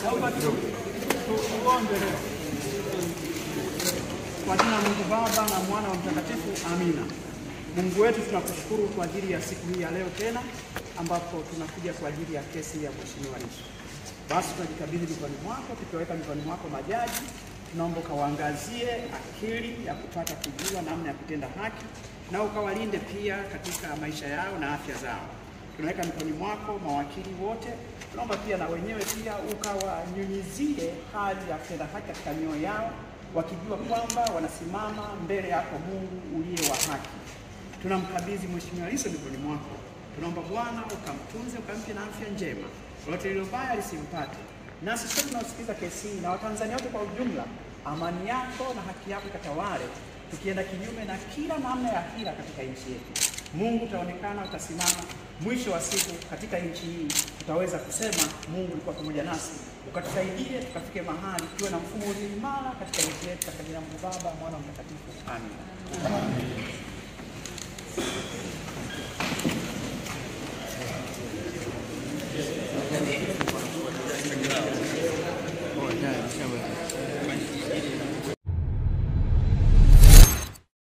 Naomba tuombe leo. Kwa jina la Mungu Baba na Mwana wa Mtakatifu, amina. Mungu wetu, tunakushukuru kwa ajili ya siku hii ya leo tena, ambapo tunakuja kwa ajili ya kesi ya Mheshimiwa Lissu. Basi tunajikabidhi mikononi mwako, tukiweka mikononi mwako majaji. Tunaomba ukawaangazie akili ya kupata kujua namna ya kutenda haki, na ukawalinde pia katika maisha yao na afya zao. Tunaweka mikononi mwako mawakili wote. Tunaomba pia na wenyewe pia ukawanyunyizie hali ya kutenda haki katika mioyo yao, wakijua kwamba wanasimama mbele yako Mungu uliye wa haki. Tunamkabidhi Mheshimiwa Lissu mikononi mwako. Tunaomba Bwana ukamtunze, ukampe na afya njema, lolote lilo baya lisimpate. Nasi sote tunaosikiza kesi hii na Watanzania wote kwa ujumla, amani yako na haki yako ikatawale, tukienda kinyume na kila namna ya hila katika nchi yetu. Mungu utaonekana, utasimama. Mwisho wa siku katika nchi hii tutaweza kusema Mungu ulikuwa pamoja nasi, ukatusaidie tukafike mahali tuwe na mfumo ulio imara katika nchi yetu, katika jina la Mungu Baba, Mwana na Mtakatifu. Amina.